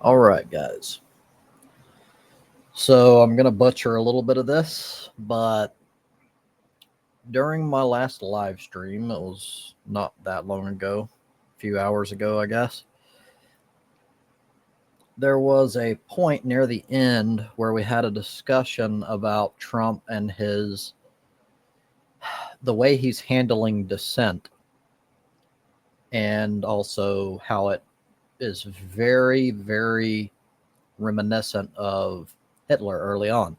All right, guys. So I'm going to butcher a little bit of this, but during my last live stream, it was not that long ago, a few hours ago, I guess, there was a point near the end where we had a discussion about Trump and the way he's handling dissent, and also how it is very, very reminiscent of Hitler early on.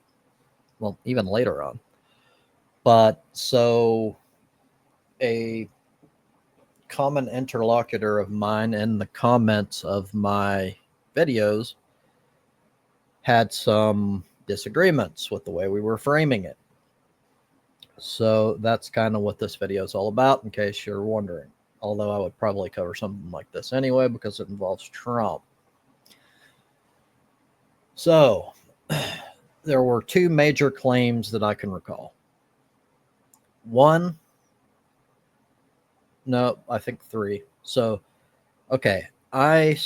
Well, even later on. But so a common interlocutor of mine in the comments of my videos had some disagreements with the way we were framing it. So that's kind of what this video is all about, in case you're wondering. Although I would probably cover something like this anyway because it involves Trump. So there were two major claims that I can recall. One, no, I think three. So, okay, or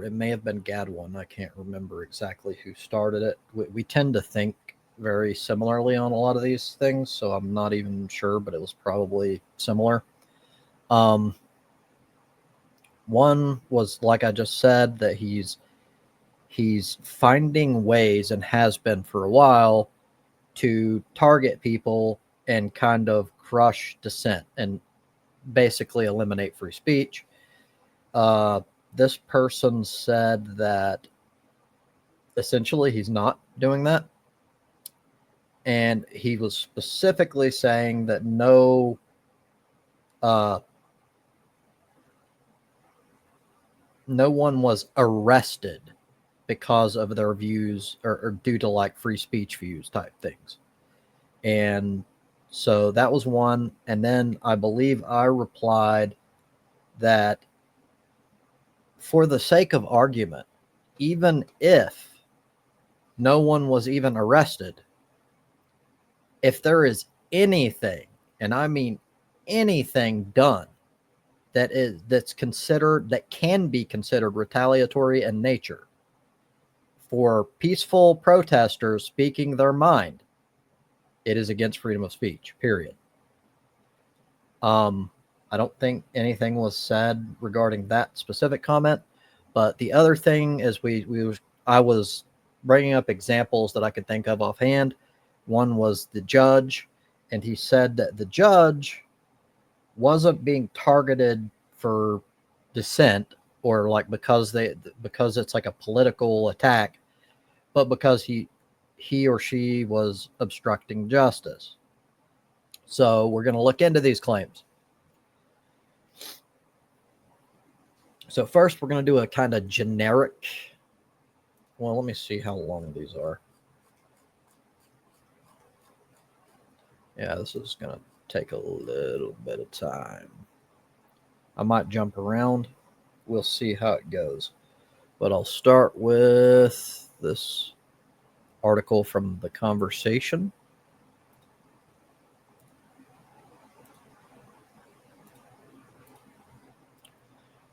it may have been Gadwin. I can't remember exactly who started it. We tend to think very similarly on a lot of these things, so I'm not even sure, but it was probably similar. One was, like I just said, that he's finding ways, and has been for a while, to target people and kind of crush dissent and basically eliminate free speech. This person said that essentially he's not doing that. And he was specifically saying that no one was arrested because of their views or due to like free speech views type things. And so that was one. And then I believe I replied that for the sake of argument, even if no one was even arrested, if there is anything, and I mean anything done that can be considered retaliatory in nature for peaceful protesters speaking their mind, it is against freedom of speech, period. I don't think anything was said regarding that specific comment, but the other thing is I was bringing up examples that I could think of offhand. One was the judge, and he said that the judge wasn't being targeted for dissent or like because it's like a political attack, but because he or she was obstructing justice. So we're going to look into these claims. So first, we're going to do a kind of generic. Well, let me see how long these are. Yeah, this is going to take a little bit of time. I might jump around. We'll see how it goes. But I'll start with this article from The Conversation.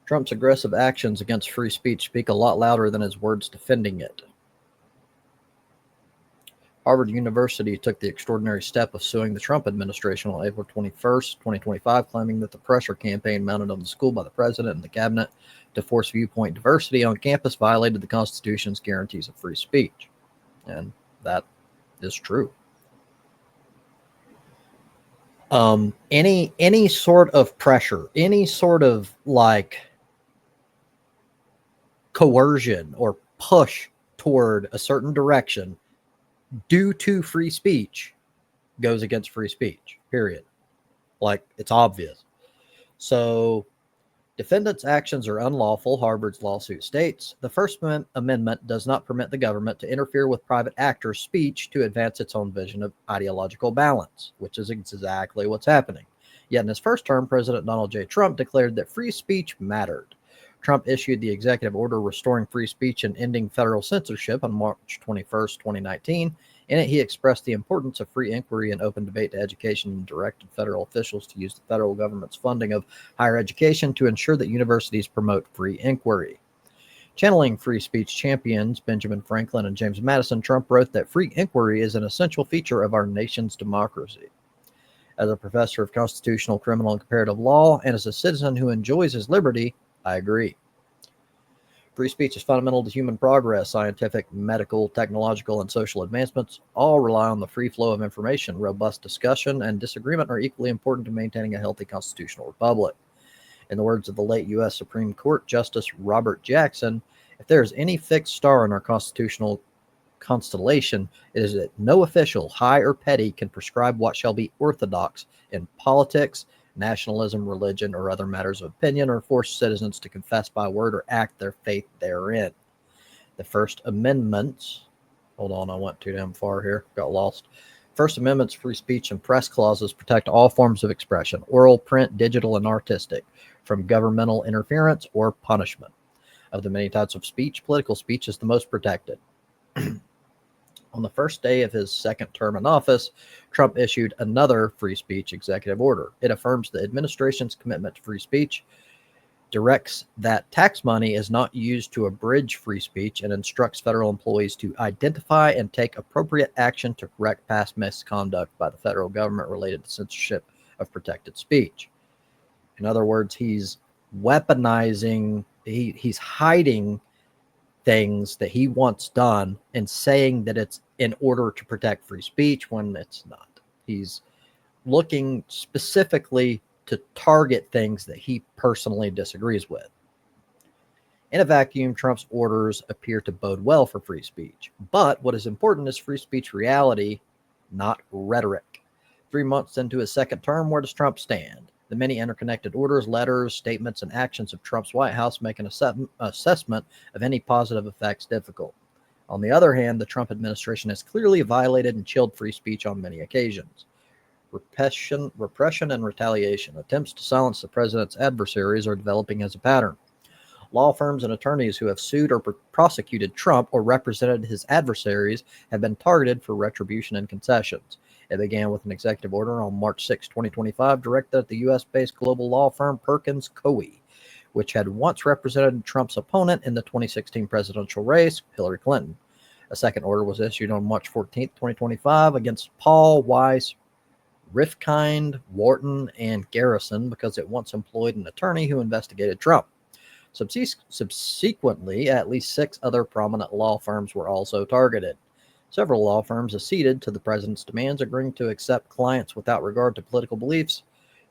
Trump's aggressive actions against free speech speak a lot louder than his words defending it. Harvard University took the extraordinary step of suing the Trump administration on April 21st, 2025, claiming that the pressure campaign mounted on the school by the president and the cabinet to force viewpoint diversity on campus violated the Constitution's guarantees of free speech. And that is true. Any sort of pressure, any sort of like coercion or push toward a certain direction due to free speech goes against free speech, period. Like, it's obvious. So defendants' actions are unlawful, Harvard's lawsuit states. The First Amendment does not permit the government to interfere with private actors' speech to advance its own vision of ideological balance, which is exactly what's happening. Yet in his first term, President Donald J. Trump declared that free speech mattered. Trump issued the executive order restoring free speech and ending federal censorship on March 21st, 2019. In it, he expressed the importance of free inquiry and open debate to education and directed federal officials to use the federal government's funding of higher education to ensure that universities promote free inquiry. Channeling free speech champions Benjamin Franklin and James Madison, Trump wrote that free inquiry is an essential feature of our nation's democracy. As a professor of constitutional, criminal, and comparative law, and as a citizen who enjoys his liberty, I agree. Free speech is fundamental to human progress. Scientific, medical, technological, and social advancements all rely on the free flow of information. Robust discussion and disagreement are equally important to maintaining a healthy constitutional republic. In the words of the late U.S. Supreme Court Justice Robert Jackson, if there is any fixed star in our constitutional constellation, it is that no official, high or petty, can prescribe what shall be orthodox in politics, nationalism, religion, or other matters of opinion, or force citizens to confess by word or act their faith therein. The First Amendment's, hold on, I went too damn far here, got lost. First Amendment's free speech and press clauses protect all forms of expression, oral, print, digital, and artistic, from governmental interference or punishment. Of the many types of speech, political speech is the most protected. On the first day of his second term in office, Trump issued another free speech executive order. It affirms the administration's commitment to free speech, directs that tax money is not used to abridge free speech, and instructs federal employees to identify and take appropriate action to correct past misconduct by the federal government related to censorship of protected speech. In other words, he's weaponizing, he's hiding things that he wants done and saying that it's in order to protect free speech when it's not. He's looking specifically to target things that he personally disagrees with. In a vacuum, Trump's orders appear to bode well for free speech. But what is important is free speech reality, not rhetoric. 3 months into his second term, where does Trump stand? The many interconnected orders, letters, statements, and actions of Trump's White House make an assessment of any positive effects difficult. On the other hand, the Trump administration has clearly violated and chilled free speech on many occasions. Repression, and retaliation. Attempts to silence the president's adversaries are developing as a pattern. Law firms and attorneys who have sued or prosecuted Trump or represented his adversaries have been targeted for retribution and concessions. It began with an executive order on March 6, 2025, directed at the U.S.-based global law firm Perkins Coie, which had once represented Trump's opponent in the 2016 presidential race, Hillary Clinton. A second order was issued on March 14, 2025, against Paul Weiss, Rifkind, Wharton, and Garrison because it once employed an attorney who investigated Trump. Subsequently, at least 6 other prominent law firms were also targeted. Several law firms acceded to the president's demands, agreeing to accept clients without regard to political beliefs,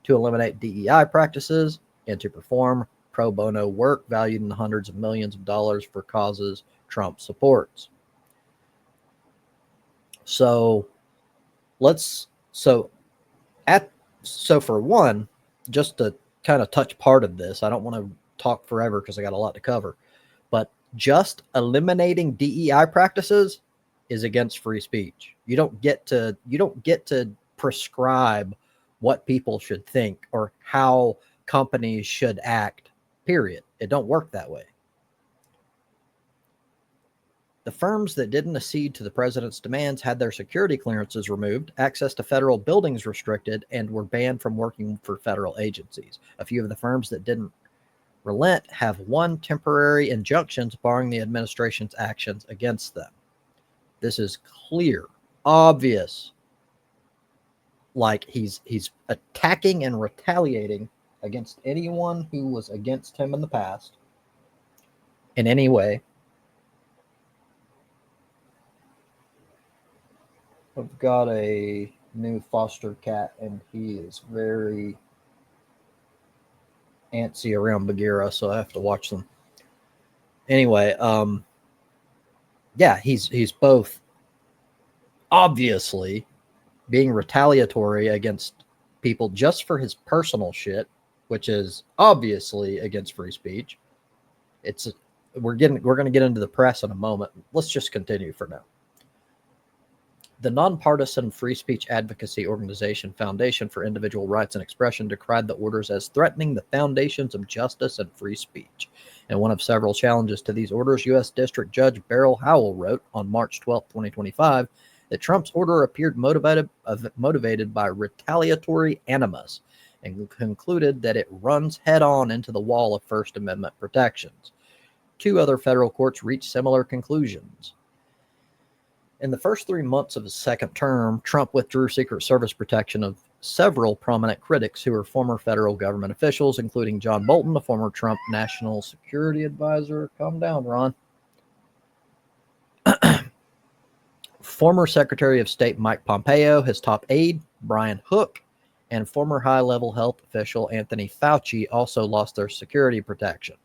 to eliminate DEI practices, and to perform pro bono work valued in the hundreds of millions of dollars for causes Trump supports. So for one, just to kind of touch part of this, I don't want to talk forever because I got a lot to cover, but just eliminating DEI practices is against free speech. You don't get to prescribe what people should think or how companies should act, period. It don't work that way. The firms that didn't accede to the president's demands had their security clearances removed, access to federal buildings restricted, and were banned from working for federal agencies. A few of the firms that didn't relent have won temporary injunctions barring the administration's actions against them. This is clear, obvious. Like he's attacking and retaliating against anyone who was against him in the past in any way. I've got a new foster cat, and he is very antsy around Bagheera, so I have to watch them. Anyway, yeah, he's both obviously being retaliatory against people just for his personal shit, which is obviously against free speech. We're going to get into the press in a moment. Let's just continue for now. The nonpartisan free speech advocacy organization Foundation for Individual Rights and Expression decried the orders as threatening the foundations of justice and free speech. In one of several challenges to these orders, U.S. District Judge Beryl Howell wrote on March 12, 2025, that Trump's order appeared motivated by retaliatory animus and concluded that it runs head-on into the wall of First Amendment protections. 2 other federal courts reached similar conclusions. In the first 3 months of his second term, Trump withdrew Secret Service protection of several prominent critics who were former federal government officials, including John Bolton, the former Trump National Security Advisor. Calm down, Ron. Former Secretary of State Mike Pompeo, his top aide, Brian Hook, and former high-level health official Anthony Fauci also lost their security protection.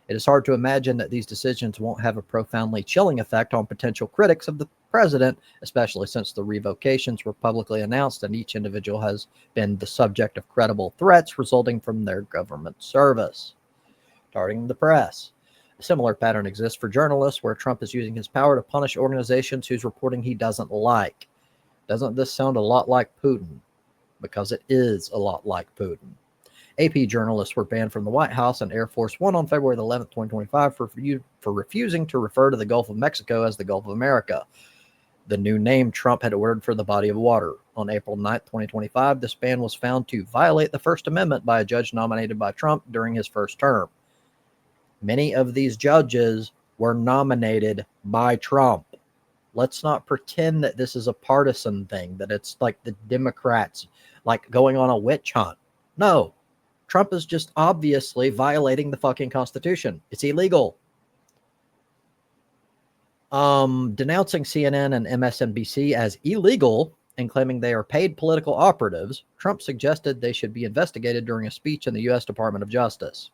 It is hard to imagine that these decisions won't have a profoundly chilling effect on potential critics of the president, especially since the revocations were publicly announced and each individual has been the subject of credible threats resulting from their government service. Starting the press. A similar pattern exists for journalists, where Trump is using his power to punish organizations whose reporting he doesn't like. Doesn't this sound a lot like Putin? Because it is a lot like Putin. AP journalists were banned from the White House and Air Force One on February 11, 2025 for refusing to refer to the Gulf of Mexico as the Gulf of America, the new name Trump had ordered for the body of water. On April 9, 2025, this ban was found to violate the First Amendment by a judge nominated by Trump during his first term. Many of these judges were nominated by Trump. Let's not pretend that this is a partisan thing, that it's like the Democrats like going on a witch hunt. No. Trump is just obviously violating the fucking Constitution. It's illegal. Denouncing CNN and MSNBC as illegal and claiming they are paid political operatives, Trump suggested they should be investigated during a speech in the U.S. Department of Justice.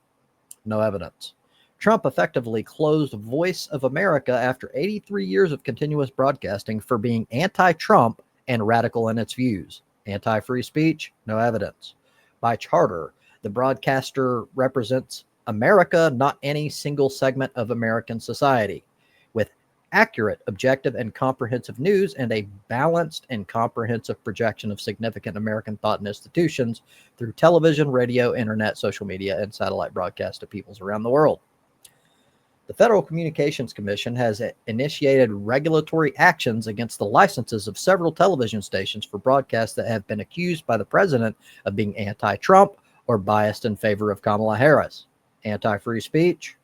No evidence. Trump effectively closed Voice of America after 83 years of continuous broadcasting for being anti-Trump and radical in its views. Anti-free speech? No evidence. By charter, the broadcaster represents America, not any single segment of American society, with accurate, objective, and comprehensive news and a balanced and comprehensive projection of significant American thought and institutions through television, radio, internet, social media, and satellite broadcast to peoples around the world. The Federal Communications Commission has initiated regulatory actions against the licenses of several television stations for broadcasts that have been accused by the president of being anti-Trump or biased in favor of Kamala Harris. Anti-free speech?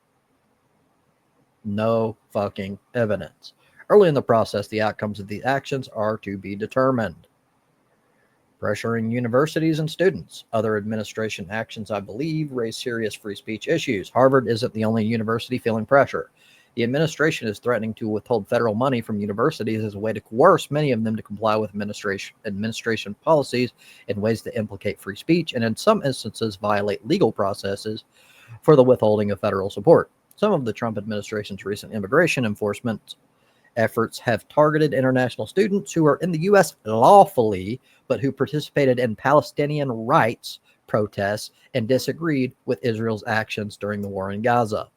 No fucking evidence. Early in the process, the outcomes of these actions are to be determined. Pressuring universities and students. Other administration actions, I believe, raise serious free speech issues. Harvard isn't the only university feeling pressure. The administration is threatening to withhold federal money from universities as a way to coerce many of them to comply with administration policies in ways that implicate free speech and in some instances violate legal processes for the withholding of federal support. Some of the Trump administration's recent immigration enforcement efforts have targeted international students who are in the U.S. lawfully, but who participated in Palestinian rights protests and disagreed with Israel's actions during the war in Gaza.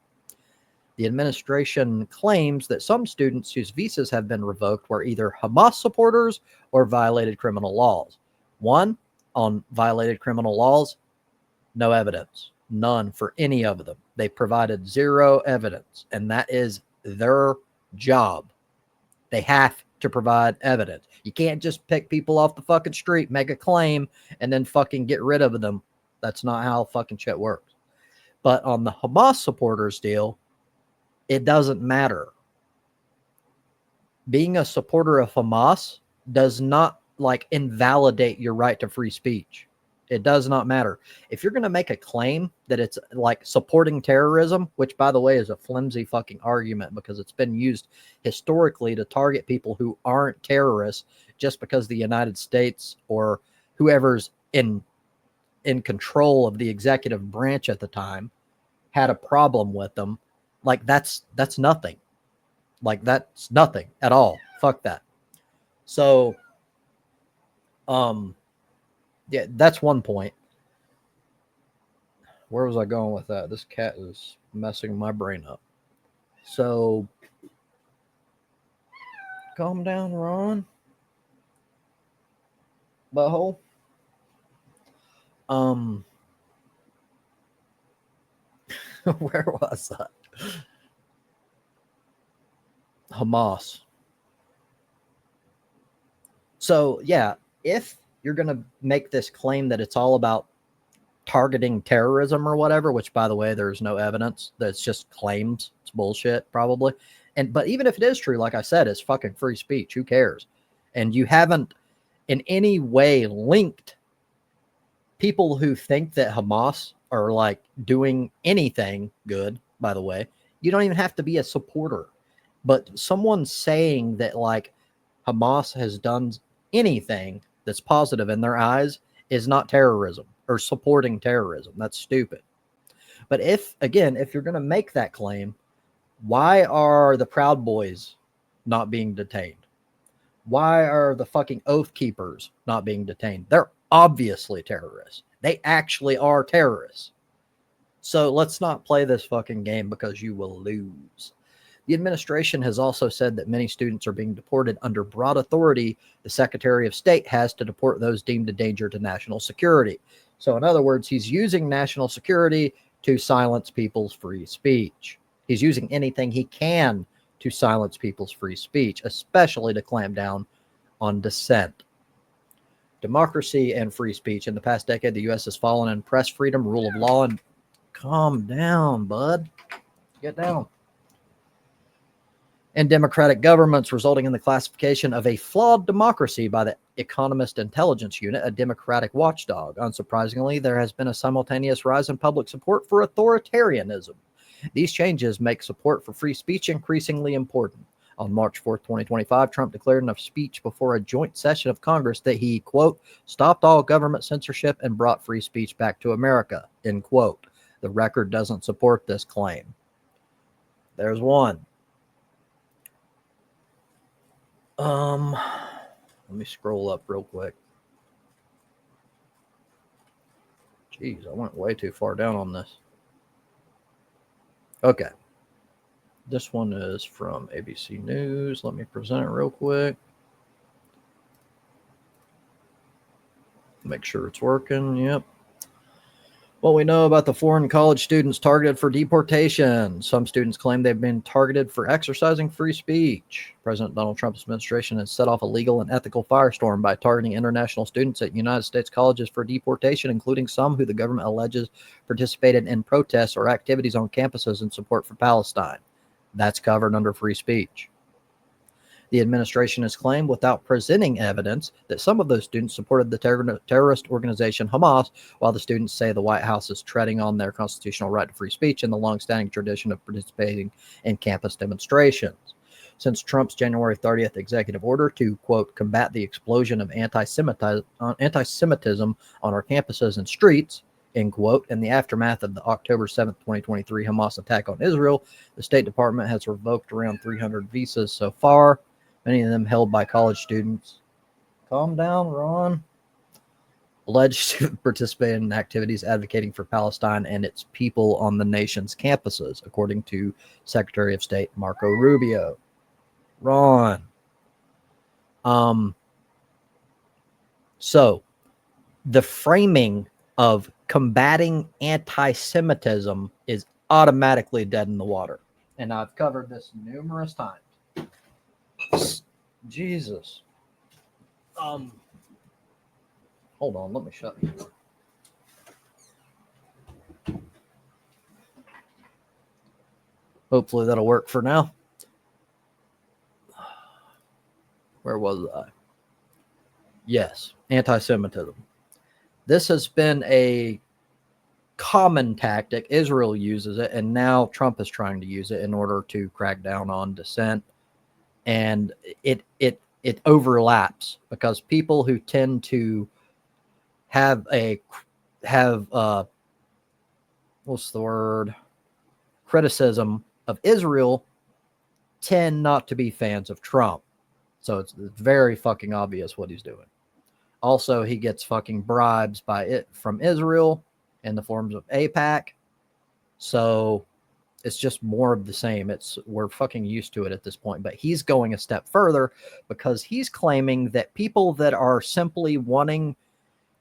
The administration claims that some students whose visas have been revoked were either Hamas supporters or violated criminal laws. One, on violated criminal laws, no evidence. None for any of them. They provided zero evidence, and that is their job. They have to provide evidence. You can't just pick people off the fucking street, make a claim, and then fucking get rid of them. That's not how fucking shit works. But on the Hamas supporters deal, it doesn't matter. Being a supporter of Hamas does not like invalidate your right to free speech. It does not matter. If you're going to make a claim that it's like supporting terrorism, which by the way is a flimsy fucking argument because it's been used historically to target people who aren't terrorists just because the United States or whoever's in control of the executive branch at the time had a problem with them. Like that's nothing. Like that's nothing at all. Fuck that. So, yeah, that's one point. Where was I going with that? This cat is messing my brain up. So, calm down, Ron. Butthole. Where was that? Hamas. So, yeah, if you're going to make this claim that it's all about targeting terrorism or whatever, which by the way, there's no evidence. That's just claims. It's bullshit, probably. But even if it is true, like I said, it's fucking free speech. Who cares? And you haven't in any way linked people who think that Hamas are like doing anything good, by the way. You don't even have to be a supporter. But someone saying that like Hamas has done anything that's positive in their eyes is not terrorism or supporting terrorism. That's stupid. But if you're going to make that claim, why are the Proud Boys not being detained? Why are the fucking Oath Keepers not being detained? They're obviously terrorists. They actually are terrorists. So let's not play this fucking game because you will lose. The administration has also said that many students are being deported under broad authority the Secretary of State has to deport those deemed a danger to national security. So in other words, he's using national security to silence people's free speech. He's using anything he can to silence people's free speech, especially to clamp down on dissent. Democracy and free speech. In the past decade, the U.S. has fallen in press freedom, rule of law, and calm down, bud. Get down. And democratic governments, resulting in the classification of a flawed democracy by the Economist Intelligence Unit, a democratic watchdog. Unsurprisingly, there has been a simultaneous rise in public support for authoritarianism. These changes make support for free speech increasingly important. On March 4th, 2025, Trump declared in a speech before a joint session of Congress that he, quote, stopped all government censorship and brought free speech back to America, end quote. The record doesn't support this claim. There's one. Let me scroll up real quick. Jeez, I went way too far down on this. Okay. This one is from ABC News. Let me present it real quick. Make sure it's working. Yep. What we know about the foreign college students targeted for deportation. Some students claim they've been targeted for exercising free speech. President Donald Trump's administration has set off a legal and ethical firestorm by targeting international students at United States colleges for deportation, including some who the government alleges participated in protests or activities on campuses in support for Palestine. That's covered under free speech. The administration has claimed, without presenting evidence, that some of those students supported the terrorist organization Hamas, while the students say the White House is treading on their constitutional right to free speech and the longstanding tradition of participating in campus demonstrations. Since Trump's January 30th executive order to, quote, combat the explosion of anti-Semitism on our campuses and streets, end quote, in the aftermath of the October 7th, 2023 Hamas attack on Israel, the State Department has revoked around 300 visas so far, many of them held by college students. Calm down, Ron. Alleged to participate in activities advocating for Palestine and its people on the nation's campuses, according to Secretary of State Marco Rubio. Ron. So, the framing of combating anti-Semitism is automatically dead in the water. And I've covered this numerous times. Jesus. Hold on, let me shut you. Hopefully that'll work for now. Where was I? Yes, anti-Semitism. This has been a common tactic. Israel uses it, and now Trump is trying to use it in order to crack down on dissent. And it overlaps because people who tend to have what's the word? Criticism of Israel tend not to be fans of Trump. So it's very fucking obvious what he's doing. Also, he gets fucking bribes from Israel in the forms of AIPAC. So it's just more of the same. We're fucking used to it at this point. But he's going a step further because he's claiming that people that are simply wanting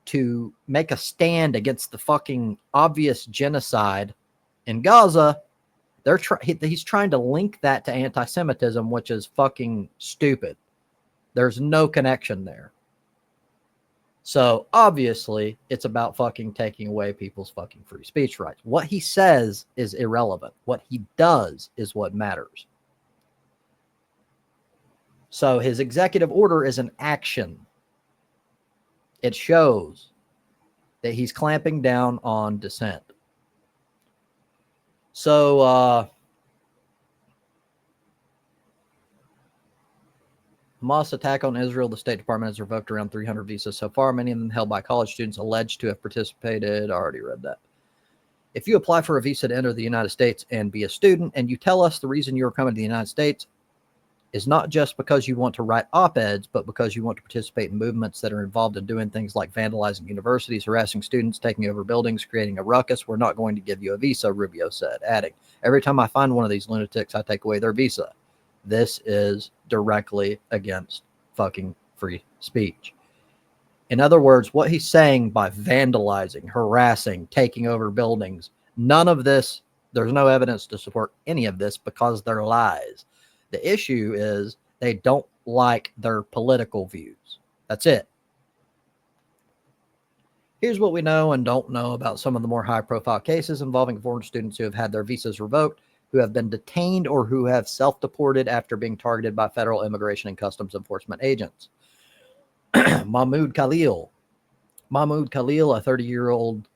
to make a stand against the fucking obvious genocide in Gaza, he's trying to link that to anti-Semitism, which is fucking stupid. There's no connection there. So obviously, it's about fucking taking away people's fucking free speech rights. What he says is irrelevant. What he does is what matters. So his executive order is an action. It shows that he's clamping down on dissent. So, Hamas attack on Israel, the State Department has revoked around 300 visas so far, many of them held by college students alleged to have participated. I already read that. If you apply for a visa to enter the United States and be a student, and you tell us the reason you're coming to the United States is not just because you want to write op-eds, but because you want to participate in movements that are involved in doing things like vandalizing universities, harassing students, taking over buildings, creating a ruckus, we're not going to give you a visa, Rubio said, adding, every time I find one of these lunatics, I take away their visa. This is directly against fucking free speech. In other words, what he's saying by vandalizing, harassing, taking over buildings, none of this, there's no evidence to support any of this because they're lies. The issue is they don't like their political views. That's it. Here's what we know and don't know about some of the more high-profile cases involving foreign students who have had their visas revoked, who have been detained, or who have self-deported after being targeted by federal immigration and customs enforcement agents. Mahmoud Khalil. Mahmoud Khalil, a 30-year-old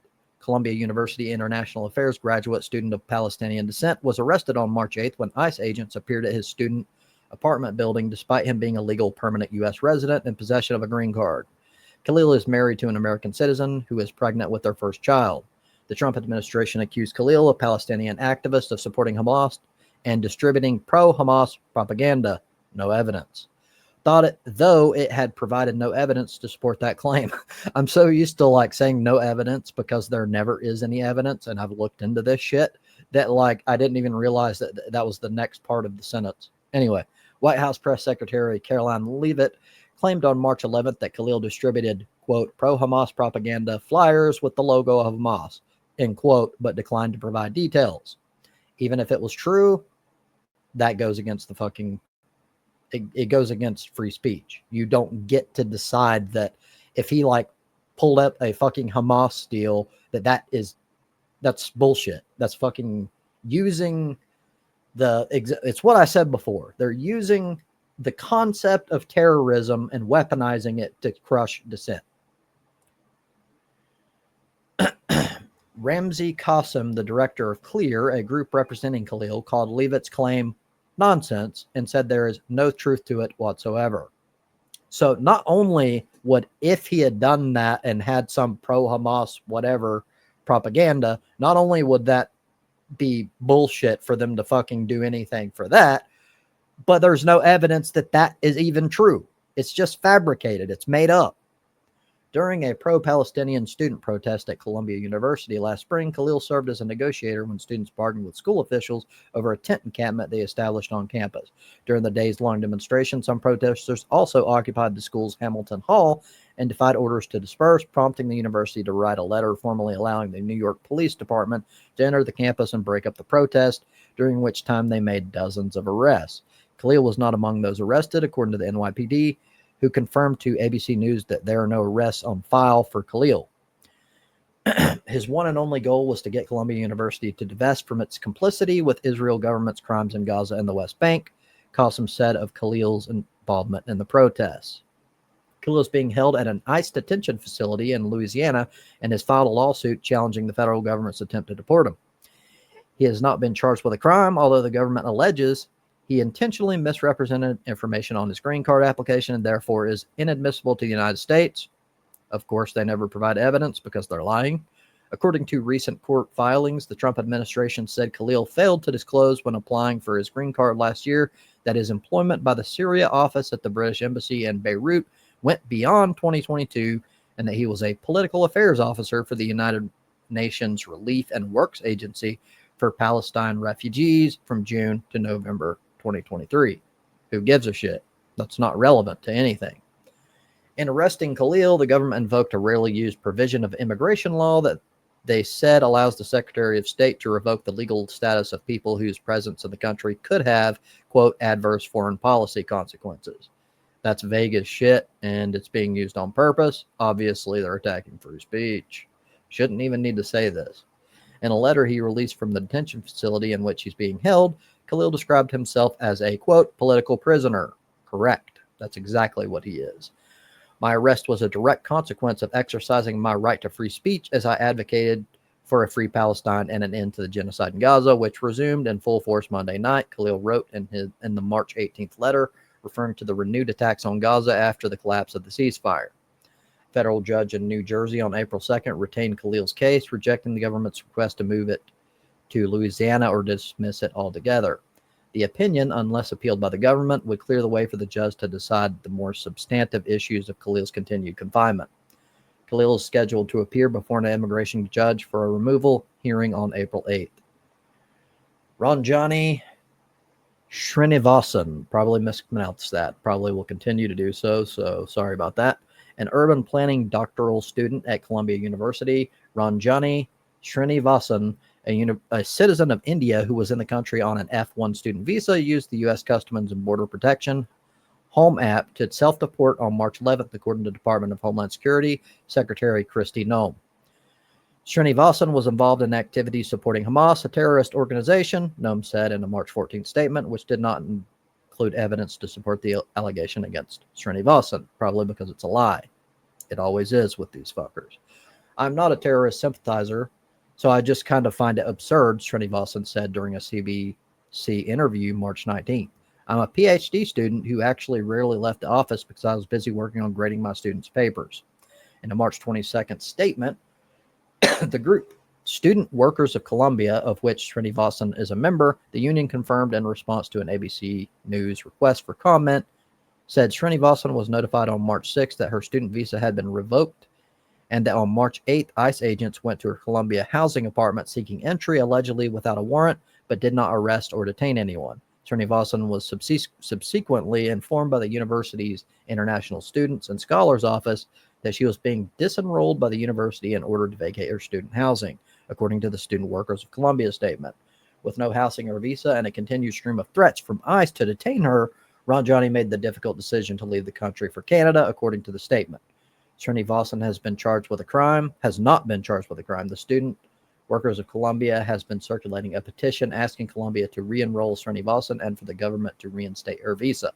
Columbia University International Affairs graduate student of Palestinian descent, was arrested on March 8th when ICE agents appeared at his student apartment building despite him being a legal permanent U.S. resident in possession of a green card. Khalil is married to an American citizen who is pregnant with their first child. The Trump administration accused Khalil, a Palestinian activist, of supporting Hamas and distributing pro-Hamas propaganda. No evidence. Though it had provided no evidence to support that claim. I'm so used to like saying no evidence because there never is any evidence, and I've looked into this shit that like I didn't even realize that that was the next part of the sentence. Anyway, White House Press Secretary Caroline Leavitt claimed on March 11th that Khalil distributed, quote, pro-Hamas propaganda flyers with the logo of Hamas, end quote, but declined to provide details. Even if it was true, that goes against the fucking it goes against free speech. You don't get to decide that if he like pulled up a fucking Hamas deal, that's bullshit. That's fucking using it's what I said before. They're using the concept of terrorism and weaponizing it to crush dissent. Ramzi Qasim, the director of CLEAR, a group representing Khalil, called Leavitt's claim nonsense and said there is no truth to it whatsoever. So not only would, if he had done that and had some pro-Hamas whatever propaganda, not only would that be bullshit for them to fucking do anything for that, but there's no evidence that that is even true. It's just fabricated. It's made up. During a pro-Palestinian student protest at Columbia University last spring, Khalil served as a negotiator when students bargained with school officials over a tent encampment they established on campus. During the days-long demonstration, some protesters also occupied the school's Hamilton Hall and defied orders to disperse, prompting the university to write a letter formally allowing the New York Police Department to enter the campus and break up the protest, during which time they made dozens of arrests. Khalil was not among those arrested, according to the NYPD, who confirmed to ABC News that there are no arrests on file for Khalil. His one and only goal was to get Columbia University to divest from its complicity with Israel government's crimes in Gaza and the West Bank, Qasim said of Khalil's involvement in the protests. Khalil is being held at an ICE detention facility in Louisiana and has filed a lawsuit challenging the federal government's attempt to deport him. He has not been charged with a crime, although the government alleges he intentionally misrepresented information on his green card application and therefore is inadmissible to the United States. Of course, they never provide evidence because they're lying. According to recent court filings, the Trump administration said Khalil failed to disclose when applying for his green card last year that his employment by the Syria office at the British Embassy in Beirut went beyond 2022 and that he was a political affairs officer for the United Nations Relief and Works Agency for Palestine refugees from June to November 2023. Who gives a shit? That's not relevant to anything. In arresting Khalil, the government invoked a rarely used provision of immigration law that they said allows the Secretary of State to revoke the legal status of people whose presence in the country could have, quote, adverse foreign policy consequences. That's vague as shit, and it's being used on purpose. Obviously, they're attacking free speech. Shouldn't even need to say this. In a letter he released from the detention facility in which he's being held, Khalil described himself as a, quote, political prisoner. Correct. That's exactly what he is. My arrest was a direct consequence of exercising my right to free speech as I advocated for a free Palestine and an end to the genocide in Gaza, which resumed in full force Monday night, Khalil wrote in the March 18th letter, referring to the renewed attacks on Gaza after the collapse of the ceasefire. Federal judge in New Jersey on April 2nd retained Khalil's case, rejecting the government's request to move it to Louisiana or dismiss it altogether. The opinion, unless appealed by the government, would clear the way for the judge to decide the more substantive issues of Khalil's continued confinement. Khalil is scheduled to appear before an immigration judge for a removal hearing on April 8th. Ranjani Srinivasan, probably mispronounced that, probably will continue to do so sorry about that. An urban planning doctoral student at Columbia University, Ranjani Srinivasan, a citizen of India who was in the country on an F1 student visa, used the U.S. Customs and Border Protection Home app to self-deport on March 11th, according to Department of Homeland Security Secretary Kristi Noem. Srinivasan was involved in activities supporting Hamas, a terrorist organization, Noem said in a March 14th statement, which did not include evidence to support the allegation against Srinivasan, probably because it's a lie. It always is with these fuckers. I'm not a terrorist sympathizer, so I just kind of find it absurd, Srinivasan said during a CBC interview March 19th. I'm a PhD student who actually rarely left the office because I was busy working on grading my students' papers. In a March 22nd statement, the group Student Workers of Columbia, of which Srinivasan is a member, the union confirmed in response to an ABC News request for comment, said Srinivasan was notified on March 6th that her student visa had been revoked and that on March 8th, ICE agents went to her Columbia housing apartment seeking entry, allegedly without a warrant, but did not arrest or detain anyone. Srinivasan was subsequently informed by the university's International Students and Scholars Office that she was being disenrolled by the university in order to vacate her student housing, according to the Student Workers of Columbia statement. With no housing or visa and a continued stream of threats from ICE to detain her, Ranjani made the difficult decision to leave the country for Canada, according to the statement. Srinivasan has not been charged with a crime. The Student Workers of Columbia has been circulating a petition asking Columbia to re-enroll Srinivasan and for the government to reinstate her visa.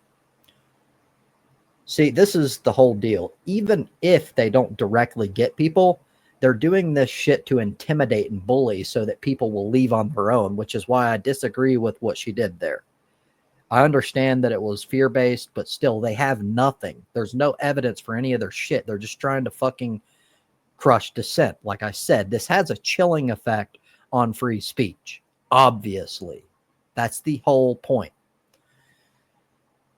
See, this is the whole deal. Even if they don't directly get people, they're doing this shit to intimidate and bully so that people will leave on their own, which is why I disagree with what she did there. I understand that it was fear-based, but still, they have nothing. There's no evidence for any of their shit. They're just trying to fucking crush dissent. Like I said, this has a chilling effect on free speech. Obviously. That's the whole point.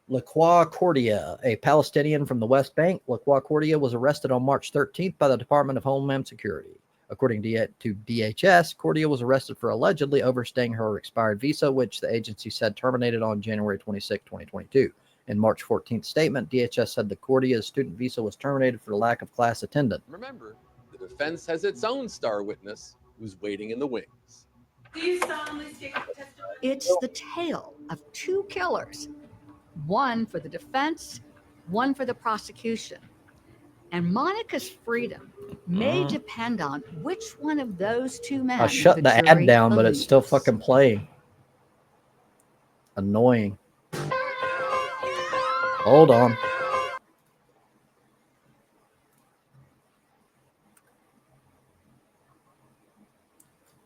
Laqua Cordia, a Palestinian from the West Bank, Laqua Cordia was arrested on March 13th by the Department of Homeland Security. According to DHS, Cordia was arrested for allegedly overstaying her expired visa, which the agency said terminated on January 26, 2022. In March 14th statement, DHS said that Cordia's student visa was terminated for lack of class attendance. Remember, the defense has its own star witness who's waiting in the wings. Do you solemnly state the testimony? It's the tale of two killers, one for the defense, one for the prosecution. And Monica's freedom may depend on which one of those two men. I shut the ad down, but it's still fucking playing. Annoying. Hold on.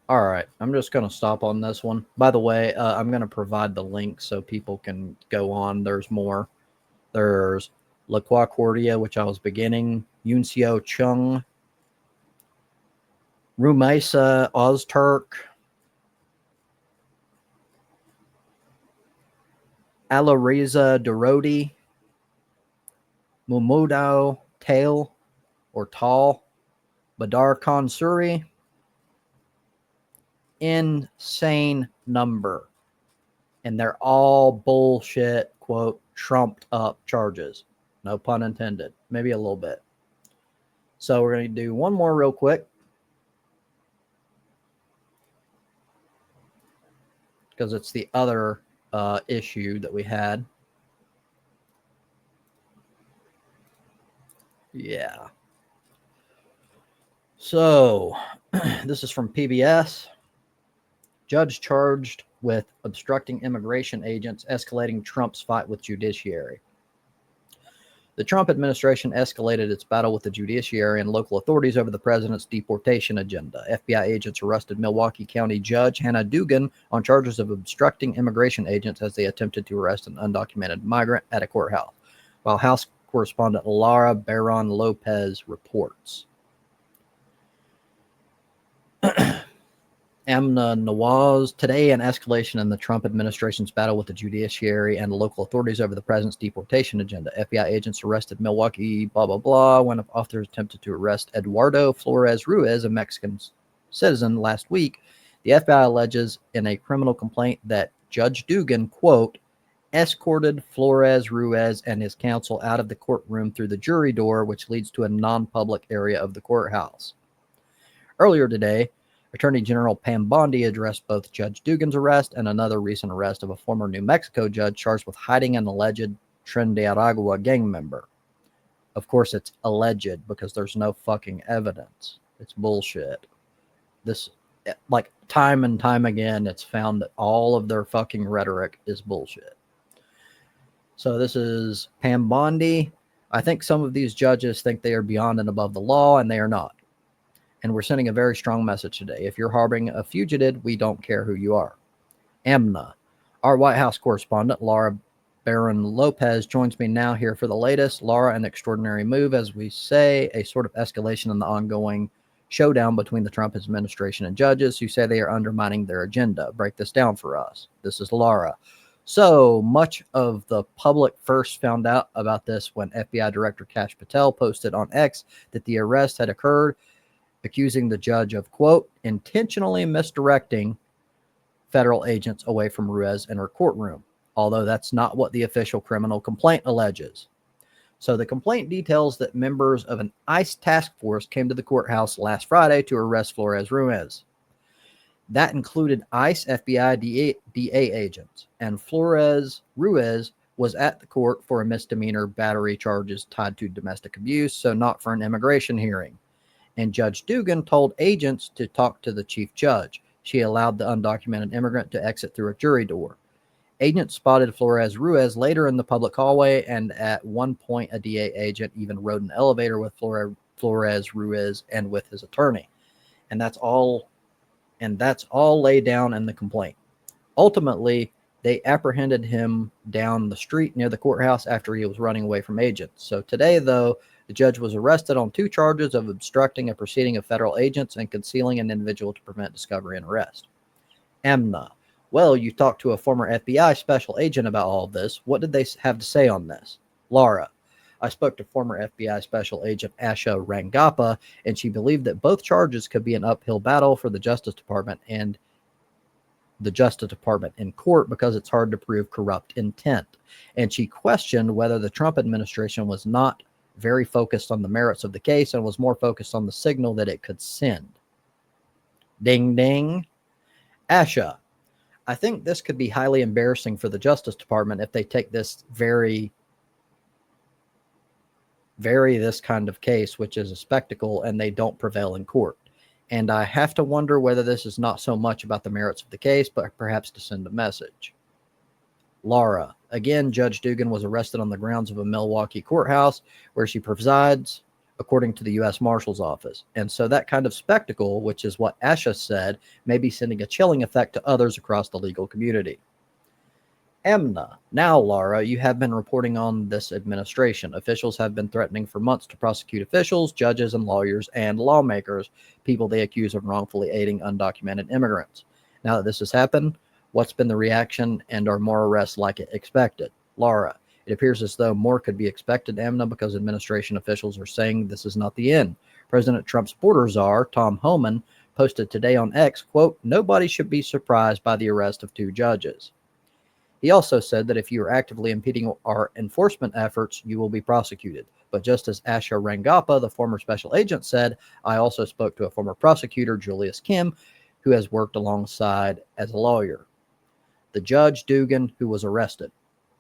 All right, I'm just going to stop on this one. By the way, I'm going to provide the link so people can go on. There's more. There's Laqua Cordia, which I was beginning, Yuncio Chung, Rumaisa Ozturk, Alariza Dorodi, Mumudo Tail or Tall, Badar Khan Suri. Insane number. And they're all bullshit, quote, trumped up charges. No pun intended. Maybe a little bit. So we're going to do one more real quick. Because it's the other issue that we had. Yeah. So, this is from PBS. Judge charged with obstructing immigration agents, escalating Trump's fight with judiciary. The Trump administration escalated its battle with the judiciary and local authorities over the president's deportation agenda. FBI agents arrested Milwaukee County Judge Hannah Dugan on charges of obstructing immigration agents as they attempted to arrest an undocumented migrant at a courthouse, while House correspondent Laura Barron Lopez reports. Amna Nawaz, today an escalation in the Trump administration's battle with the judiciary and local authorities over the president's deportation agenda. FBI agents arrested Milwaukee, blah, blah, blah, when officers attempted to arrest Eduardo Flores Ruiz, a Mexican citizen, last week. The FBI alleges in a criminal complaint that Judge Dugan, quote, escorted Flores Ruiz and his counsel out of the courtroom through the jury door, which leads to a non-public area of the courthouse. Earlier today, Attorney General Pam Bondi addressed both Judge Dugan's arrest and another recent arrest of a former New Mexico judge charged with hiding an alleged Tren de Aragua gang member. Of course, it's alleged because there's no fucking evidence. It's bullshit. This, like, time and time again, it's found that all of their fucking rhetoric is bullshit. So this is Pam Bondi. I think some of these judges think they are beyond and above the law, and they are not. And we're sending a very strong message today. If you're harboring a fugitive, we don't care who you are. Amna, our White House correspondent, Laura Barron Lopez, joins me now here for the latest. Laura, an extraordinary move, as we say, a sort of escalation in the ongoing showdown between the Trump administration and judges who say they are undermining their agenda. Break this down for us. This is Laura. So much of the public first found out about this when FBI Director Kash Patel posted on X that the arrest had occurred, accusing the judge of, quote, intentionally misdirecting federal agents away from Ruiz in her courtroom, although that's not what the official criminal complaint alleges. So the complaint details that members of an ICE task force came to the courthouse last Friday to arrest Flores Ruiz. That included ICE, FBI, DA agents, and Flores Ruiz was at the court for a misdemeanor battery charges tied to domestic abuse, so not for an immigration hearing. And Judge Dugan told agents to talk to the chief judge. She allowed the undocumented immigrant to exit through a jury door. Agents spotted Flores Ruiz later in the public hallway, and at one point, a DA agent even rode an elevator with Flores Ruiz and with his attorney. And that's all laid down in the complaint. Ultimately, they apprehended him down the street near the courthouse after he was running away from agents. So today, though, the judge was arrested on 2 charges of obstructing a proceeding of federal agents and concealing an individual to prevent discovery and arrest. Amna, well, you talked to a former FBI special agent about all of this. What did they have to say on this? Laura, I spoke to former FBI special agent Asha Rangappa, and she believed that both charges could be an uphill battle for the Justice Department and the Justice Department in court because it's hard to prove corrupt intent. And she questioned whether the Trump administration was not very focused on the merits of the case and was more focused on the signal that it could send. Ding, ding. Asha, I think this could be highly embarrassing for the Justice Department if they take this very this kind of case, which is a spectacle, and they don't prevail in court. And I have to wonder whether this is not so much about the merits of the case, but perhaps to send a message. Laura, again, Judge Dugan was arrested on the grounds of a Milwaukee courthouse where she presides, according to the U.S. Marshal's Office. And so that kind of spectacle, which is what Asha said, may be sending a chilling effect to others across the legal community. Amna, now, Laura, you have been reporting on this administration. Officials have been threatening for months to prosecute officials, judges, and lawyers and lawmakers, people they accuse of wrongfully aiding undocumented immigrants. Now that this has happened, what's been the reaction, and are more arrests like expected? Laura, it appears as though more could be expected, Amna, because administration officials are saying this is not the end. President Trump's border czar, Tom Homan, posted today on X, quote, nobody should be surprised by the arrest of 2 judges. He also said that if you are actively impeding our enforcement efforts, you will be prosecuted. But just as Asha Rangappa, the former special agent, said, I also spoke to a former prosecutor, Julius Kim, who has worked alongside as a lawyer. The Judge Dugan, who was arrested.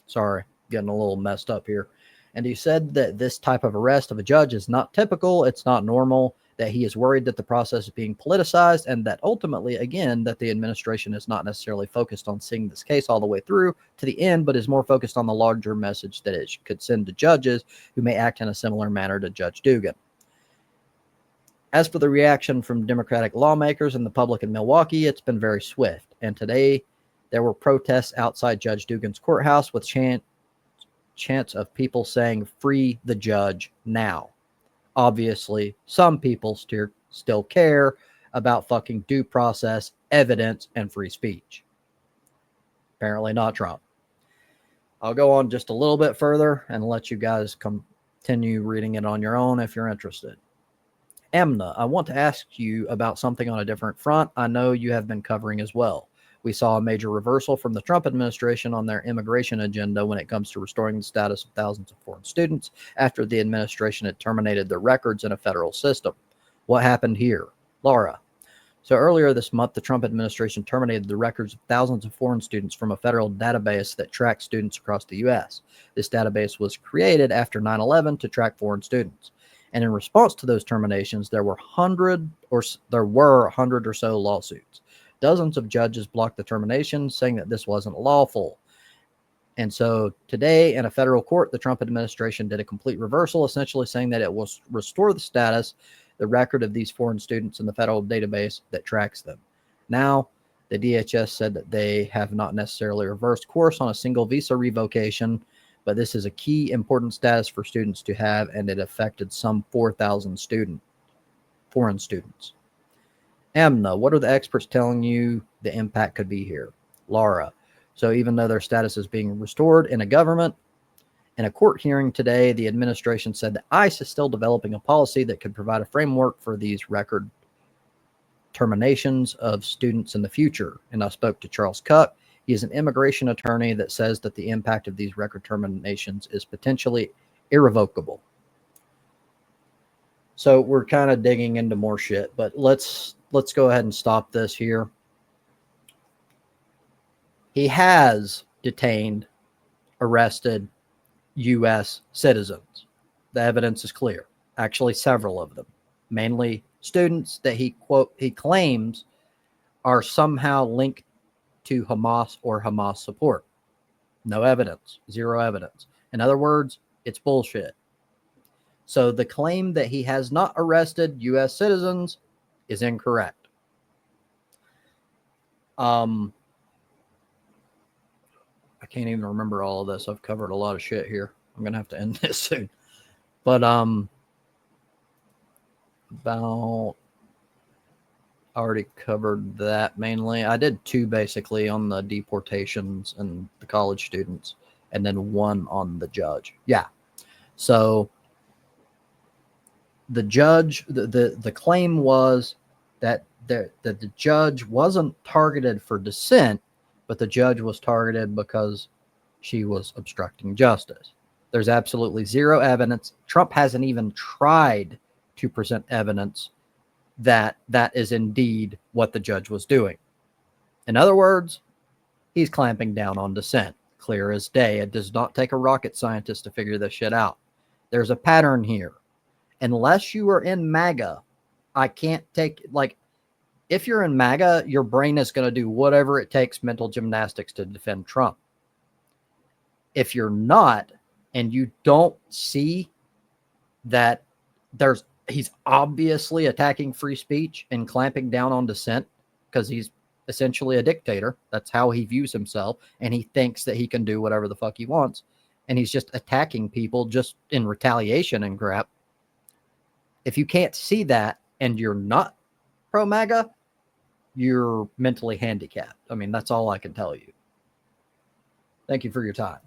Sorry, getting a little messed up here. And he said that this type of arrest of a judge is not typical, it's not normal, that he is worried that the process is being politicized, and that ultimately, again, that the administration is not necessarily focused on seeing this case all the way through to the end, but is more focused on the larger message that it could send to judges who may act in a similar manner to Judge Dugan. As for the reaction from Democratic lawmakers and the public in Milwaukee, it's been very swift. And today, there were protests outside Judge Dugan's courthouse with chants of people saying, "Free the judge now." Obviously, some people still care about fucking due process, evidence, and free speech. Apparently not Trump. I'll go on just a little bit further and let you guys continue reading it on your own if you're interested. Emna, I want to ask you about something on a different front I know you have been covering as well. We saw a major reversal from the Trump administration on their immigration agenda when it comes to restoring the status of thousands of foreign students after the administration had terminated their records in a federal system. What happened here? Laura. So earlier this month, the Trump administration terminated the records of thousands of foreign students from a federal database that tracks students across the U.S. This database was created after 9/11 to track foreign students. And in response to those terminations, there were 100 or so lawsuits. Dozens of judges blocked the termination, saying that this wasn't lawful. And so today in a federal court, the Trump administration did a complete reversal, essentially saying that it will restore the status, the record of these foreign students in the federal database that tracks them. Now, the DHS said that they have not necessarily reversed course on a single visa revocation, but this is a key important status for students to have, and it affected some 4,000 foreign students. Amna, what are the experts telling you the impact could be here? Laura, so even though their status is being restored in a court hearing today, the administration said that ICE is still developing a policy that could provide a framework for these record terminations of students in the future. And I spoke to Charles Cuck. He is an immigration attorney that says that the impact of these record terminations is potentially irrevocable. So we're kind of digging into more shit, but let's go ahead and stop this here. He has detained, arrested U.S. citizens. The evidence is clear. Actually, several of them, mainly students that he claims are somehow linked to Hamas or Hamas support. No evidence, zero evidence. In other words, it's bullshit. So the claim that he has not arrested U.S. citizens is incorrect. I can't even remember all of this. I've covered a lot of shit here. I'm going to have to end this soon. But I already covered that mainly. I did two basically on the deportations and the college students, and then one on the judge. Yeah. So the judge, the claim was that the judge wasn't targeted for dissent, but the judge was targeted because she was obstructing justice. There's absolutely zero evidence. Trump hasn't even tried to present evidence that is indeed what the judge was doing. In other words, he's clamping down on dissent. Clear as day. It does not take a rocket scientist to figure this shit out. There's a pattern here. Unless you are in MAGA, I can't take, if you're in MAGA, your brain is going to do whatever it takes, mental gymnastics, to defend Trump. If you're not, and you don't see that he's obviously attacking free speech and clamping down on dissent because he's essentially a dictator. That's how he views himself. And he thinks that he can do whatever the fuck he wants. And he's just attacking people just in retaliation and crap. If you can't see that and you're not pro-MAGA, you're mentally handicapped. I mean, that's all I can tell you. Thank you for your time.